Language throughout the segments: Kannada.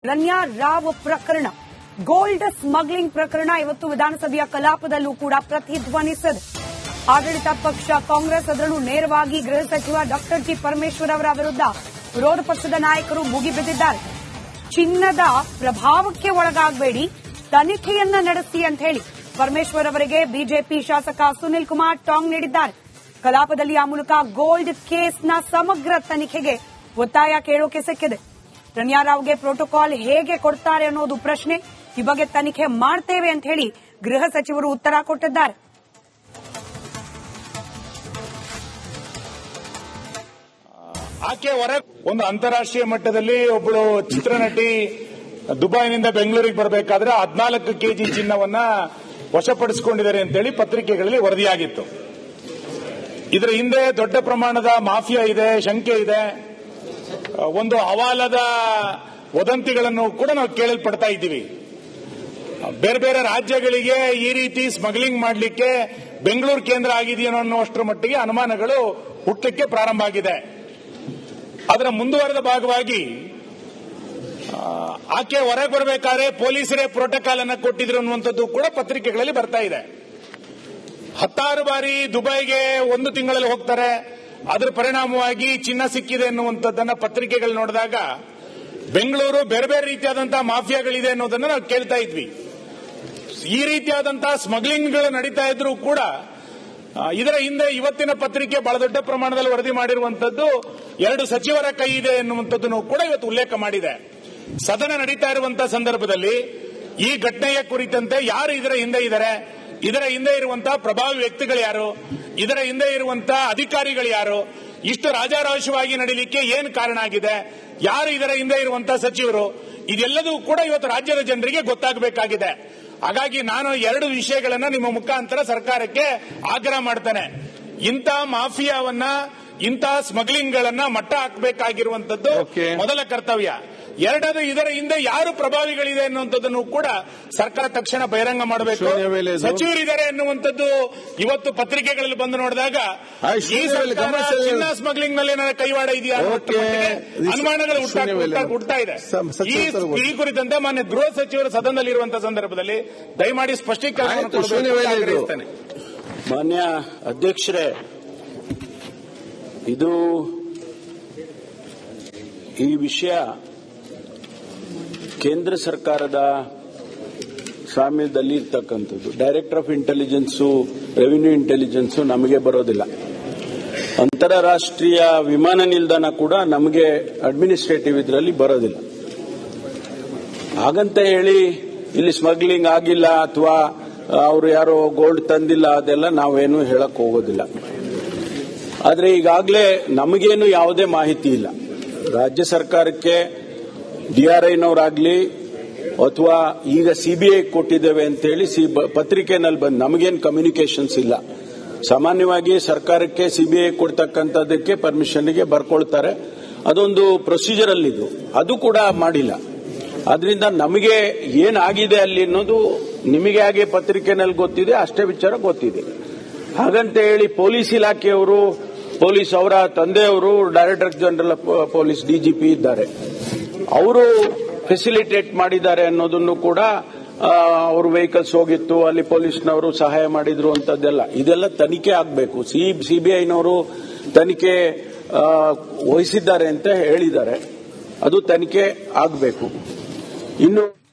ರನ್ಯಾ ರಾವ್ ಪ್ರಕರಣ, ಗೋಲ್ಡ್ ಸ್ಮಗ್ಲಿಂಗ್ ಪ್ರಕರಣ ಇವತ್ತು ವಿಧಾನಸಭೆಯ ಕಲಾಪದಲ್ಲೂ ಕೂಡ ಪ್ರತಿಧ್ವನಿಸಿದೆ. ಆಡಳಿತ ಪಕ್ಷ ಕಾಂಗ್ರೆಸ್ ಅದರಲ್ಲೂ ನೇರವಾಗಿ ಗೃಹ ಸಚಿವ ಡಾಕ್ಟರ್ ಜಿ ಪರಮೇಶ್ವರ್ ಅವರ ವಿರುದ್ಧ ವಿರೋಧ ಪಕ್ಷದ ನಾಯಕರು ಮುಗಿಬಿದ್ದಿದ್ದಾರೆ. ಚಿನ್ನದ ಪ್ರಭಾವಕ್ಕೆ ಒಳಗಾಗಬೇಡಿ, ತನಿಖೆಯನ್ನ ನಡೆಸಿ ಅಂತ ಹೇಳಿ ಪರಮೇಶ್ವರ್ ಅವರಿಗೆ ಬಿಜೆಪಿ ಶಾಸಕ ಸುನಿಲ್ ಕುಮಾರ್ ಟಾಂಗ್ ನೀಡಿದ್ದಾರೆ. ಕಲಾಪದಲ್ಲಿ ಆ ಮೂಲಕ ಗೋಲ್ಡ್ ಕೇಸ್ನ ಸಮಗ್ರ ತನಿಖೆಗೆ ಒತ್ತಾಯ ಕೇಳೋಕೆ ಸಿಕ್ಕಿದೆ. ರನ್ಯಾ ರಾವ್ಗೆ ಪ್ರೋಟೋಕಾಲ್ ಹೇಗೆ ಕೊಡ್ತಾರೆ ಅನ್ನೋದು ಪ್ರಶ್ನೆ. ಈ ಬಗ್ಗೆ ತನಿಖೆ ಮಾಡ್ತೇವೆ ಅಂತ ಹೇಳಿ ಗೃಹ ಸಚಿವರು ಉತ್ತರ ಕೊಟ್ಟಿದ್ದಾರೆ. ಆಕೆ ಒಂದು ಅಂತಾರಾಷ್ಟ್ರೀಯ ಮಟ್ಟದಲ್ಲಿ ಒಬ್ಬಳು ಚಿತ್ರನಟಿ ದುಬೈನಿಂದ ಬೆಂಗಳೂರಿಗೆ ಬರಬೇಕಾದ್ರೆ 14 ಕೆಜಿ ಚಿನ್ನವನ್ನ ವಶಪಡಿಸಿಕೊಂಡಿದ್ದಾರೆ ಅಂತೇಳಿ ಪತ್ರಿಕೆಗಳಲ್ಲಿ ವರದಿಯಾಗಿತ್ತು. ಇದರ ಹಿಂದೆ ದೊಡ್ಡ ಪ್ರಮಾಣದ ಮಾಫಿಯಾ ಇದೆ, ಶಂಕೆ ಇದೆ. ಒಂದು ಹವಾಲದ ವದಂತಿಗಳನ್ನು ಕೂಡ ನಾವು ಕೇಳಲ್ಪಡ್ತಾ ಇದ್ದೀವಿ. ಬೇರೆ ಬೇರೆ ರಾಜ್ಯಗಳಿಗೆ ಈ ರೀತಿ ಸ್ಮಗ್ಲಿಂಗ್ ಮಾಡಲಿಕ್ಕೆ ಬೆಂಗಳೂರು ಕೇಂದ್ರ ಆಗಿದೆಯೋ ಅನ್ನುವಷ್ಟರ ಮಟ್ಟಿಗೆ ಅನುಮಾನಗಳು ಹುಟ್ಟಲಿಕ್ಕೆ ಪ್ರಾರಂಭ ಆಗಿದೆ. ಅದರ ಮುಂದುವರೆದ ಭಾಗವಾಗಿ ಆಕೆ ಹೊರಗೆ ಬರಬೇಕಾದ್ರೆ ಪೊಲೀಸರೇ ಪ್ರೋಟೋಕಾಲ್ ಅನ್ನು ಕೊಟ್ಟಿದ್ರು ಅನ್ನುವಂಥದ್ದು ಕೂಡ ಪತ್ರಿಕೆಗಳಲ್ಲಿ ಬರ್ತಾ ಇದೆ. 10 ಬಾರಿ ದುಬೈಗೆ 1 ತಿಂಗಳಲ್ಲಿ ಹೋಗ್ತಾರೆ. ಅದರ ಪರಿಣಾಮವಾಗಿ ಚಿನ್ನ ಸಿಕ್ಕಿದೆ ಅನ್ನುವಂಥದ್ದನ್ನ ಪತ್ರಿಕೆಗಳು ನೋಡಿದಾಗ ಬೆಂಗಳೂರು ಬೇರೆ ಬೇರೆ ರೀತಿಯಾದಂತಹ ಮಾಫಿಯಾಗಳಿದೆ ಅನ್ನೋದನ್ನ ನಾವು ಕೇಳ್ತಾ ಇದ್ವಿ. ಈ ರೀತಿಯಾದಂತಹ ಸ್ಮಗ್ಲಿಂಗ್ಗಳು ನಡೀತಾ ಇದ್ರೂ ಕೂಡ ಇದರ ಹಿಂದೆ ಇವತ್ತಿನ ಪತ್ರಿಕೆ ಬಹಳ ದೊಡ್ಡ ಪ್ರಮಾಣದಲ್ಲಿ ವರದಿ ಮಾಡಿರುವಂತದ್ದು 2 ಸಚಿವರ ಕೈ ಇದೆ ಎನ್ನುವಂಥದ್ದನ್ನು ಕೂಡ ಇವತ್ತು ಉಲ್ಲೇಖ ಮಾಡಿದೆ. ಸದನ ನಡೀತಾ ಇರುವಂತಹ ಸಂದರ್ಭದಲ್ಲಿ ಈ ಘಟನೆಯ ಕುರಿತಂತೆ ಯಾರು ಇದರ ಹಿಂದೆ ಇದ್ದಾರೆ, ಇದರ ಹಿಂದೆ ಇರುವಂತಹ ಪ್ರಭಾವಿ ವ್ಯಕ್ತಿಗಳು ಯಾರು, ಇದರ ಹಿಂದೆ ಇರುವಂತಹ ಅಧಿಕಾರಿಗಳು ಯಾರು, ಇಷ್ಟು ರಾಜಾರೋಷವಾಗಿ ನಡೀಲಿಕ್ಕೆ ಏನು ಕಾರಣ ಆಗಿದೆ, ಯಾರು ಇದರ ಹಿಂದೆ ಇರುವಂತಹ ಸಚಿವರು, ಇದೆಲ್ಲದೂ ಕೂಡ ಇವತ್ತು ರಾಜ್ಯದ ಜನರಿಗೆ ಗೊತ್ತಾಗಬೇಕಾಗಿದೆ. ಹಾಗಾಗಿ ನಾನು 2 ವಿಷಯಗಳನ್ನ ನಿಮ್ಮ ಮುಖಾಂತರ ಸರ್ಕಾರಕ್ಕೆ ಆಗ್ರಹ ಮಾಡ್ತೇನೆ. ಇಂಥ ಮಾಫಿಯಾವನ್ನ, ಇಂಥ ಸ್ಮಗ್ಲಿಂಗ್ಗಳನ್ನ ಮಟ್ಟ ಹಾಕಬೇಕಾಗಿರುವಂತದ್ದು ಮೊದಲ ಕರ್ತವ್ಯ. ಎರಡದು, ಇದರ ಹಿಂದೆ ಯಾರು ಪ್ರಭಾವಿಗಳಿದೆ ಅನ್ನುವಂಥದ್ದನ್ನು ಕೂಡ ಸರ್ಕಾರ ತಕ್ಷಣ ಬಹಿರಂಗ ಮಾಡಬೇಕು. ಸಚಿವರಿದ್ದಾರೆ ಎನ್ನುವಂಥದ್ದು ಇವತ್ತು ಪತ್ರಿಕೆಗಳಲ್ಲಿ ಬಂದು ನೋಡಿದಾಗ ಈ ಸರ್ಕಾರ ಚಿನ್ನ ಸ್ಮಗ್ಲಿಂಗ್ ನಲ್ಲಿ ಏನಾರ ಕೈವಾಡ ಇದೆಯಾ ಅನುಮಾನಗಳು ಹುಟ್ಟುತ್ತಾ ಇದೆ. ಈ ಕುರಿತಂತೆ ಮಾನ್ಯ ಗೃಹ ಸಚಿವರು ಸದನದಲ್ಲಿರುವಂತಹ ಸಂದರ್ಭದಲ್ಲಿ ದಯಮಾಡಿ ಸ್ಪಷ್ಟೀಕರಣ ಕೊಡಬೇಕು. ಮಾನ್ಯ ಅಧ್ಯಕ್ಷರೇ, ಇದು ಈ ವಿಷಯ ಕೇಂದ್ರ ಸರ್ಕಾರದ ಸ್ವಾಮ್ಯದಲ್ಲಿ ಇರ್ತಕ್ಕಂಥದ್ದು. Director of intelligence, revenue intelligence ನಮಗೆ ಬರೋದಿಲ್ಲ. ಅಂತಾರಾಷ್ಟ್ರೀಯ ವಿಮಾನ ನಿಲ್ದಾಣ ಕೂಡ ನಮಗೆ ಅಡ್ಮಿನಿಸ್ಟ್ರೇಟಿವ್ ಇದರಲ್ಲಿ ಬರೋದಿಲ್ಲ. ಹಾಗಂತ ಹೇಳಿ ಇಲ್ಲಿ ಸ್ಮಗ್ಲಿಂಗ್ ಆಗಿಲ್ಲ ಅಥವಾ ಅವರು ಯಾರೋ ಗೋಲ್ಡ್ ತಂದಿಲ್ಲ ಅದೆಲ್ಲ ನಾವೇನು ಹೇಳಕ್ ಹೋಗೋದಿಲ್ಲ. ಆದರೆ ಈಗಾಗಲೇ ನಮಗೇನು ಯಾವುದೇ ಮಾಹಿತಿ ಇಲ್ಲ. ರಾಜ್ಯ ಸರ್ಕಾರಕ್ಕೆ ಡಿಆರ್ಐನವರಾಗ್ಲಿ ಅಥವಾ ಈಗ ಸಿಬಿಐ ಕೊಟ್ಟಿದ್ದೇವೆ ಅಂತೇಳಿ ಪತ್ರಿಕೆನಲ್ಲಿ ಬಂದು ನಮಗೇನು ಕಮ್ಯುನಿಕೇಷನ್ಸ್ ಇಲ್ಲ. ಸಾಮಾನ್ಯವಾಗಿ ಸರ್ಕಾರಕ್ಕೆ ಸಿಬಿಐ ಕೊಡ್ತಕ್ಕಂಥದ್ದಕ್ಕೆ ಪರ್ಮಿಷನ್ಗೆ ಬರ್ಕೊಳ್ತಾರೆ. ಅದೊಂದು ಪ್ರೊಸೀಜರ್ ಅಲ್ಲಿದ್ದು, ಅದು ಕೂಡ ಮಾಡಿಲ್ಲ. ಆದ್ರಿಂದ ನಮಗೆ ಏನಾಗಿದೆ ಅಲ್ಲಿ ಅನ್ನೋದು ನಿಮಗೆ ಹಾಗೆ ಪತ್ರಿಕೆನಲ್ಲಿ ಗೊತ್ತಿದೆ, ಅಷ್ಟೇ ವಿಚಾರ ಗೊತ್ತಿದೆ. ಹಾಗಂತ ಹೇಳಿ ಪೊಲೀಸ್ ಇಲಾಖೆಯವರು, ಪೊಲೀಸ್ ಅವರ ತಂದೆಯವರು director general of police DGP ಇದ್ದಾರೆ, ಅವರು ಫೆಸಿಲಿಟೇಟ್ ಮಾಡಿದ್ದಾರೆ ಅನ್ನೋದನ್ನು ಕೂಡ ಅವರು ವೆಹಿಕಲ್ಸ್ ಹೋಗಿತ್ತು, ಅಲ್ಲಿ ಪೊಲೀಸ್ನವರು ಸಹಾಯ ಮಾಡಿದ್ರು ಅಂತದ್ದೆಲ್ಲ ಇದೆಲ್ಲ ತನಿಖೆ ಆಗಬೇಕು. ಸಿಬಿಐನವರು ತನಿಖೆ ವಹಿಸಿದ್ದಾರೆ ಅಂತ ಹೇಳಿದ್ದಾರೆ, ಅದು ತನಿಖೆ ಆಗಬೇಕು. ಇನ್ನು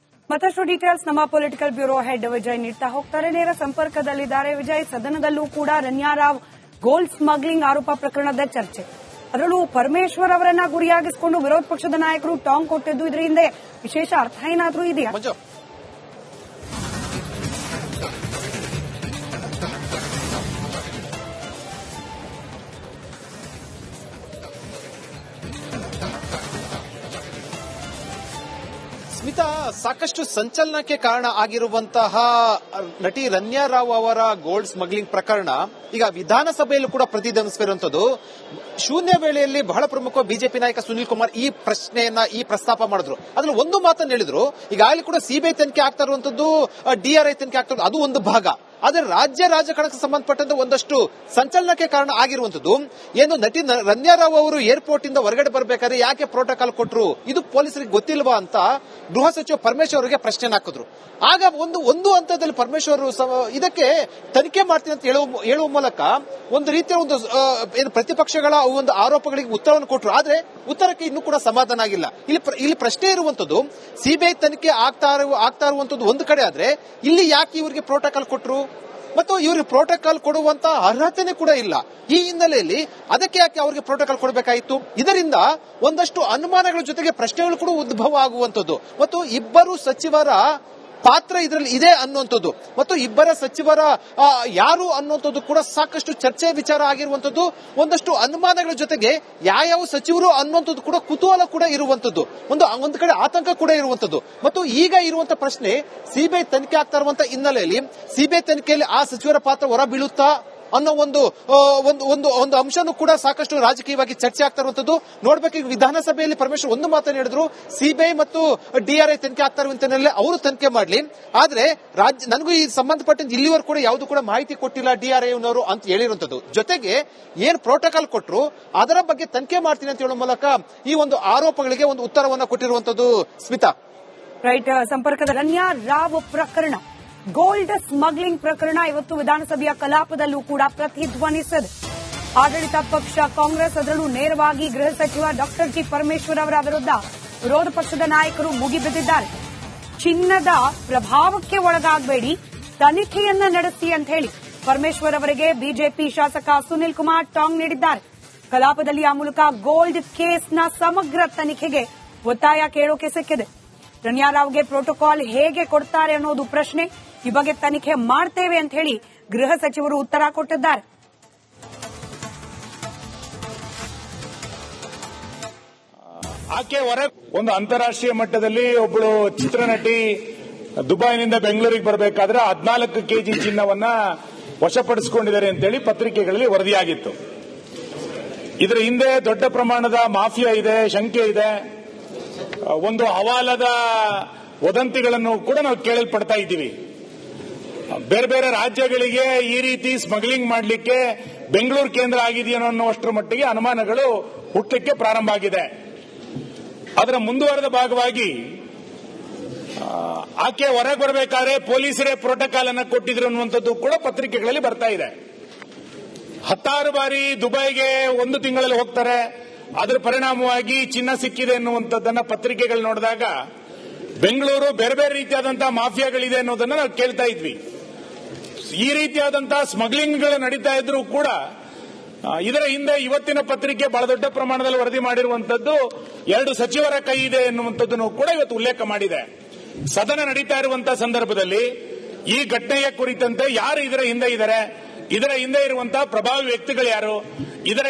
ಮತ್ತಷ್ಟು ಡೀಟೇಲ್ಸ್ ನಮ್ಮ ಪೊಲಿಟಿಕಲ್ ಬ್ಯೂರೋ ಹೆಡ್ ವಿಜಯ್ ನೀಡ್ತಾ ಹೋಗ್ತಾರೆ. ನೇರ ಸಂಪರ್ಕದಲ್ಲಿದ್ದಾರೆ ವಿಜಯ್. ಸದನದಲ್ಲೂ ಕೂಡ ರನ್ಯಾ ರಾವ್ ಗೋಲ್ಡ್ ಸ್ಮಗ್ಲಿಂಗ್ ಆರೋಪ ಪ್ರಕರಣದ ಚರ್ಚೆ, ಅದರಲ್ಲೂ ಪರಮೇಶ್ವರ್ ಅವರನ್ನ ಗುರಿಯಾಗಿಸಿಕೊಂಡು ವಿರೋಧ ಪಕ್ಷದ ನಾಯಕರು ಟಾಂಗ್ ಕೊಟ್ಟಿದ್ದು, ಇದರ ಹಿಂದೆ ವಿಶೇಷ ಅರ್ಥ ಏನಾದರೂ ಇದೆಯಾ? ಸ್ಮಿತಾ, ಸಾಕಷ್ಟು ಸಂಚಲನಕ್ಕೆ ಕಾರಣ ಆಗಿರುವಂತಹ ನಟಿ ರನ್ಯಾ ರಾವ್ ಅವರ ಗೋಲ್ಡ್ ಸ್ಮಗ್ಲಿಂಗ್ ಪ್ರಕರಣ ಈಗ ವಿಧಾನಸಭೆಯಲ್ಲೂ ಕೂಡ ಪ್ರತಿಧ್ವನಿಸಿರುವಂತದ್ದು. ಶೂನ್ಯ ವೇಳೆಯಲ್ಲಿ ಬಹಳ ಪ್ರಮುಖ ಬಿಜೆಪಿ ನಾಯಕ ಸುನೀಲ್ ಕುಮಾರ್ ಈ ಪ್ರಸ್ತಾಪ ಮಾಡಿದ್ರು. ಅದ್ರಲ್ಲಿ ಒಂದು ಮಾತನ್ನು ಹೇಳಿದ್ರು, ಈಗಾಗಲೇ ಕೂಡ ಸಿಬಿಐ ತನಿಖೆ ಆಗ್ತಾ ಇರುವಂತದ್ದು, DRI ತನಿಖೆ ಆಗ್ತಾ ಇರೋದು, ಅದು ಒಂದು ಭಾಗ. ಆದ್ರೆ ರಾಜ್ಯ ರಾಜಕಾರಣಕ್ಕೆ ಸಂಬಂಧಪಟ್ಟಂತೆ ಒಂದಷ್ಟು ಸಂಚಲನಕ್ಕೆ ಕಾರಣ ಆಗಿರುವಂತದ್ದು ಏನು, ನಟಿ ರಮ್ಯಾ ರಾವ್ ಅವರು ಏರ್ಪೋರ್ಟ್ ಇಂದ ಹೊರಗಡೆ ಬರಬೇಕಾದ್ರೆ ಯಾಕೆ ಪ್ರೋಟೋಕಾಲ್ ಕೊಟ್ಟರು, ಇದು ಪೊಲೀಸರಿಗೆ ಗೊತ್ತಿಲ್ವಾ ಅಂತ ಗೃಹ ಸಚಿವ ಪರಮೇಶ್ವರ್ ಅವರಿಗೆ ಪ್ರಶ್ನೆ ಹಾಕಿದ್ರು. ಆಗ ಒಂದು ಹಂತದಲ್ಲಿ ಪರಮೇಶ್ವರ್ ಇದಕ್ಕೆ ತನಿಖೆ ಮಾಡ್ತೀನಿ ಅಂತ ಹೇಳುವ ಮೂಲಕ ಒಂದು ರೀತಿಯ ಏನು ಪ್ರತಿಪಕ್ಷಗಳ ಒಂದು ಆರೋಪಗಳಿಗೆ ಉತ್ತರವನ್ನು ಕೊಟ್ಟರು. ಆದ್ರೆ ಉತ್ತರಕ್ಕೆ ಇನ್ನೂ ಕೂಡ ಸಮಾಧಾನ ಆಗಿಲ್ಲ. ಇಲ್ಲಿ ಪ್ರಶ್ನೆ ಇರುವಂತದ್ದು, ಸಿಬಿಐ ತನಿಖೆ ಆಗ್ತಾ ಇರುವಂತದ್ದು ಒಂದು ಕಡೆ ಆದ್ರೆ ಇಲ್ಲಿ ಯಾಕೆ ಇವರಿಗೆ ಪ್ರೋಟೋಕಾಲ್ ಕೊಟ್ಟರು ಮತ್ತು ಇವರಿಗೆ ಪ್ರೋಟೋಕಾಲ್ ಕೊಡುವಂತ ಅರ್ಹತೆನೇ ಕೂಡ ಇಲ್ಲ. ಈ ಹಿನ್ನೆಲೆಯಲ್ಲಿ ಅದಕ್ಕೆ ಯಾಕೆ ಅವರಿಗೆ ಪ್ರೋಟೋಕಾಲ್ ಕೊಡಬೇಕಾಯಿತು? ಇದರಿಂದ ಒಂದಷ್ಟು ಅನುಮಾನಗಳ ಜೊತೆಗೆ ಪ್ರಶ್ನೆಗಳು ಕೂಡ ಉದ್ಭವ ಆಗುವಂತದ್ದು ಮತ್ತು ಇಬ್ಬರು ಸಚಿವರ ಪಾತ್ರ ಇದರಲ್ಲಿ ಇದೆ ಅನ್ನುವಂಥದ್ದು ಮತ್ತು ಇಬ್ಬರ ಸಚಿವರ ಯಾರು ಅನ್ನುವಂಥದ್ದು ಕೂಡ ಸಾಕಷ್ಟು ಚರ್ಚೆ ವಿಚಾರ ಆಗಿರುವಂತದ್ದು. ಒಂದಷ್ಟು ಅನುಮಾನಗಳ ಜೊತೆಗೆ ಯಾವ ಸಚಿವರು ಅನ್ನುವಂಥದ್ದು ಕೂಡ ಕುತೂಹಲ ಕೂಡ ಇರುವಂತದ್ದು, ಒಂದು ಕಡೆ ಆತಂಕ ಕೂಡ ಇರುವಂತದ್ದು. ಮತ್ತು ಈಗ ಇರುವಂತಹ ಪ್ರಶ್ನೆ, ಸಿಬಿಐ ತನಿಖೆ ಆಗ್ತಾ ಇರುವಂತಹ ಹಿನ್ನೆಲೆಯಲ್ಲಿ ಸಿಬಿಐ ತನಿಖೆಯಲ್ಲಿ ಆ ಸಚಿವರ ಪಾತ್ರ ಹೊರ ಬೀಳುತ್ತಾ ಅನ್ನೋ ಒಂದು ಅಂಶನೂ ಕೂಡ ಸಾಕಷ್ಟು ರಾಜಕೀಯವಾಗಿ ಚರ್ಚೆ ಆಗ್ತಾ ಇರುವಂತದ್ದು. ನೋಡ್ಬೇಕು, ಈಗ ವಿಧಾನಸಭೆಯಲ್ಲಿ ಪರಮೇಶ್ವರ್ ಒಂದು ಮಾತನ್ನು ಹೇಳಿದ್ರು, ಸಿಬಿಐ ಮತ್ತು DRI ತನಿಖೆ ಆಗ್ತಾ ಇರುವಂತ ಅವರು ತನಿಖೆ ಮಾಡ್ಲಿ, ಆದ್ರೆ ನನಗೂ ಈ ಸಂಬಂಧಪಟ್ಟಂತೆ ಇಲ್ಲಿವರೆಗೂ ಕೂಡ ಯಾವುದು ಕೂಡ ಮಾಹಿತಿ ಕೊಟ್ಟಿಲ್ಲ DRI ನವರು ಅಂತ ಹೇಳಿರುವಂತದ್ದು. ಜೊತೆಗೆ ಏನ್ ಪ್ರೋಟೋಕಾಲ್ ಕೊಟ್ಟರು ಅದರ ಬಗ್ಗೆ ತನಿಖೆ ಮಾಡ್ತೀನಿ ಅಂತ ಹೇಳುವ ಮೂಲಕ ಈ ಒಂದು ಆರೋಪಗಳಿಗೆ ಒಂದು ಉತ್ತರವನ್ನು ಕೊಟ್ಟಿರುವಂತದ್ದು. ಸ್ಮಿತಾ, ರೈಟ್, ಸಂಪರ್ಕದ ರಮ್ಯಾ ರಾವ್ ಪ್ರಕರಣ, ಗೋಲ್ಡ್ ಸ್ಮಗ್ಲಿಂಗ್ ಪ್ರಕರಣ ಇವತ್ತು ವಿಧಾನಸಭೆಯ ಕಲಾಪದಲ್ಲೂ ಕೂಡ ಪ್ರತಿಧ್ವನಿಸಿದೆ. ಆಡಳಿತ ಪಕ್ಷ ಕಾಂಗ್ರೆಸ್ ಅದರಲ್ಲೂ ನೇರವಾಗಿ ಗೃಹ ಸಚಿವ ಡಾಕ್ಟರ್ ಜಿ ಪರಮೇಶ್ವರ್ ಅವರ ವಿರುದ್ಧ ವಿರೋಧ ಪಕ್ಷದ ನಾಯಕರು ಮುಗಿಬಿದ್ದಿದ್ದಾರೆ. ಚಿನ್ನದ ಪ್ರಭಾವಕ್ಕೆ ಒಳಗಾಗಬೇಡಿ, ತನಿಖೆಯನ್ನ ನಡೆಸಿ ಅಂತ ಹೇಳಿ ಪರಮೇಶ್ವರ್ ಅವರಿಗೆ ಬಿಜೆಪಿ ಶಾಸಕ ಸುನಿಲ್ ಕುಮಾರ್ ಟಾಂಗ್ ನೀಡಿದ್ದಾರೆ. ಕಲಾಪದಲ್ಲಿ ಆ ಮೂಲಕ ಗೋಲ್ಡ್ ಕೇಸ್ನ ಸಮಗ್ರ ತನಿಖೆಗೆ ಒತ್ತಾಯ ಕೇಳೋಕೆ ಸಿಕ್ಕಿದೆ. ರಮ್ಯಾ ರಾವ್ಗೆ ಪ್ರೋಟೋಕಾಲ್ ಹೇಗೆ ಕೊಡ್ತಾರೆ ಅನ್ನೋದು ಪ್ರಶ್ನೆ. ಈ ಬಗ್ಗೆ ತನಿಖೆ ಮಾಡ್ತೇವೆ ಅಂತ ಹೇಳಿ ಗೃಹ ಸಚಿವರು ಉತ್ತರ ಕೊಟ್ಟಿದ್ದಾರೆ. ಆಕೆ ಒಂದು ಅಂತಾರಾಷ್ಟ್ರೀಯ ಮಟ್ಟದಲ್ಲಿ ಒಬ್ಬಳು ಚಿತ್ರನಟಿ ದುಬೈನಿಂದ ಬೆಂಗಳೂರಿಗೆ ಬರಬೇಕಾದ್ರೆ 14 ಕೆಜಿ ಚಿನ್ನವನ್ನ ವಶಪಡಿಸಿಕೊಂಡಿದ್ದಾರೆ ಅಂತೇಳಿ ಪತ್ರಿಕೆಗಳಲ್ಲಿ ವರದಿಯಾಗಿತ್ತು. ಇದರ ಹಿಂದೆ ದೊಡ್ಡ ಪ್ರಮಾಣದ ಮಾಫಿಯಾ ಇದೆ, ಶಂಕೆ ಇದೆ, ಒಂದು ಹವಾಲದ ವದಂತಿಗಳನ್ನು ಕೂಡ ನಾವು ಕೇಳಲ್ಪಡ್ತಾ ಇದ್ದೀವಿ. ಬೇರೆ ಬೇರೆ ರಾಜ್ಯಗಳಿಗೆ ಈ ರೀತಿ ಸ್ಮಗ್ಲಿಂಗ್ ಮಾಡಲಿಕ್ಕೆ ಬೆಂಗಳೂರು ಕೇಂದ್ರ ಆಗಿದೆಯೋ ಅನ್ನುವಷ್ಟರ ಮಟ್ಟಿಗೆ ಅನುಮಾನಗಳು ಹುಟ್ಟಲಿಕ್ಕೆ ಪ್ರಾರಂಭ ಆಗಿದೆ. ಅದರ ಮುಂದುವರೆದ ಭಾಗವಾಗಿ ಆಕೆ ಹೊರಗೆ ಬರಬೇಕಾದ್ರೆ ಪೊಲೀಸರೇ ಪ್ರೋಟೋಕಾಲ್ ಅನ್ನು ಕೊಟ್ಟಿದ್ರು ಅನ್ನುವಂಥದ್ದು ಕೂಡ ಪತ್ರಿಕೆಗಳಲ್ಲಿ ಬರ್ತಾ ಇದೆ. 10 ಬಾರಿ ದುಬೈಗೆ 1 ತಿಂಗಳಲ್ಲಿ ಹೋಗ್ತಾರೆ, ಅದರ ಪರಿಣಾಮವಾಗಿ ಚಿನ್ನ ಸಿಕ್ಕಿದೆ ಎನ್ನುವಂಥದ್ದನ್ನ ಪತ್ರಿಕೆಗಳು ನೋಡಿದಾಗ ಬೆಂಗಳೂರು ಬೇರೆ ಬೇರೆ ರೀತಿಯಾದಂತಹ ಮಾಫಿಯಾಗಳಿದೆ ಅನ್ನೋದನ್ನ ನಾವು ಕೇಳ್ತಾ ಇದ್ವಿ. ಈ ರೀತಿಯಾದಂತಹ ಸ್ಮಗ್ಲಿಂಗ್ಗಳು ನಡೀತಾ ಇದ್ರೂ ಕೂಡ ಇದರ ಹಿಂದೆ ಇವತ್ತಿನ ಪತ್ರಿಕೆ ಬಹಳ ದೊಡ್ಡ ಪ್ರಮಾಣದಲ್ಲಿ ವರದಿ ಮಾಡಿರುವಂತದ್ದು 2 ಸಚಿವರ ಕೈ ಇದೆ ಎನ್ನುವಂಥದ್ದನ್ನು ಕೂಡ ಇವತ್ತು ಉಲ್ಲೇಖ ಮಾಡಿದೆ. ಸದನ ನಡೀತಾ ಇರುವಂತಹ ಸಂದರ್ಭದಲ್ಲಿ ಈ ಘಟನೆಯ ಕುರಿತಂತೆ ಯಾರು ಇದರ ಹಿಂದೆ ಇದ್ದಾರೆ, ಇದರ ಹಿಂದೆ ಇರುವಂತಹ ಪ್ರಭಾವಿ ವ್ಯಕ್ತಿಗಳು ಯಾರು, ಇದರ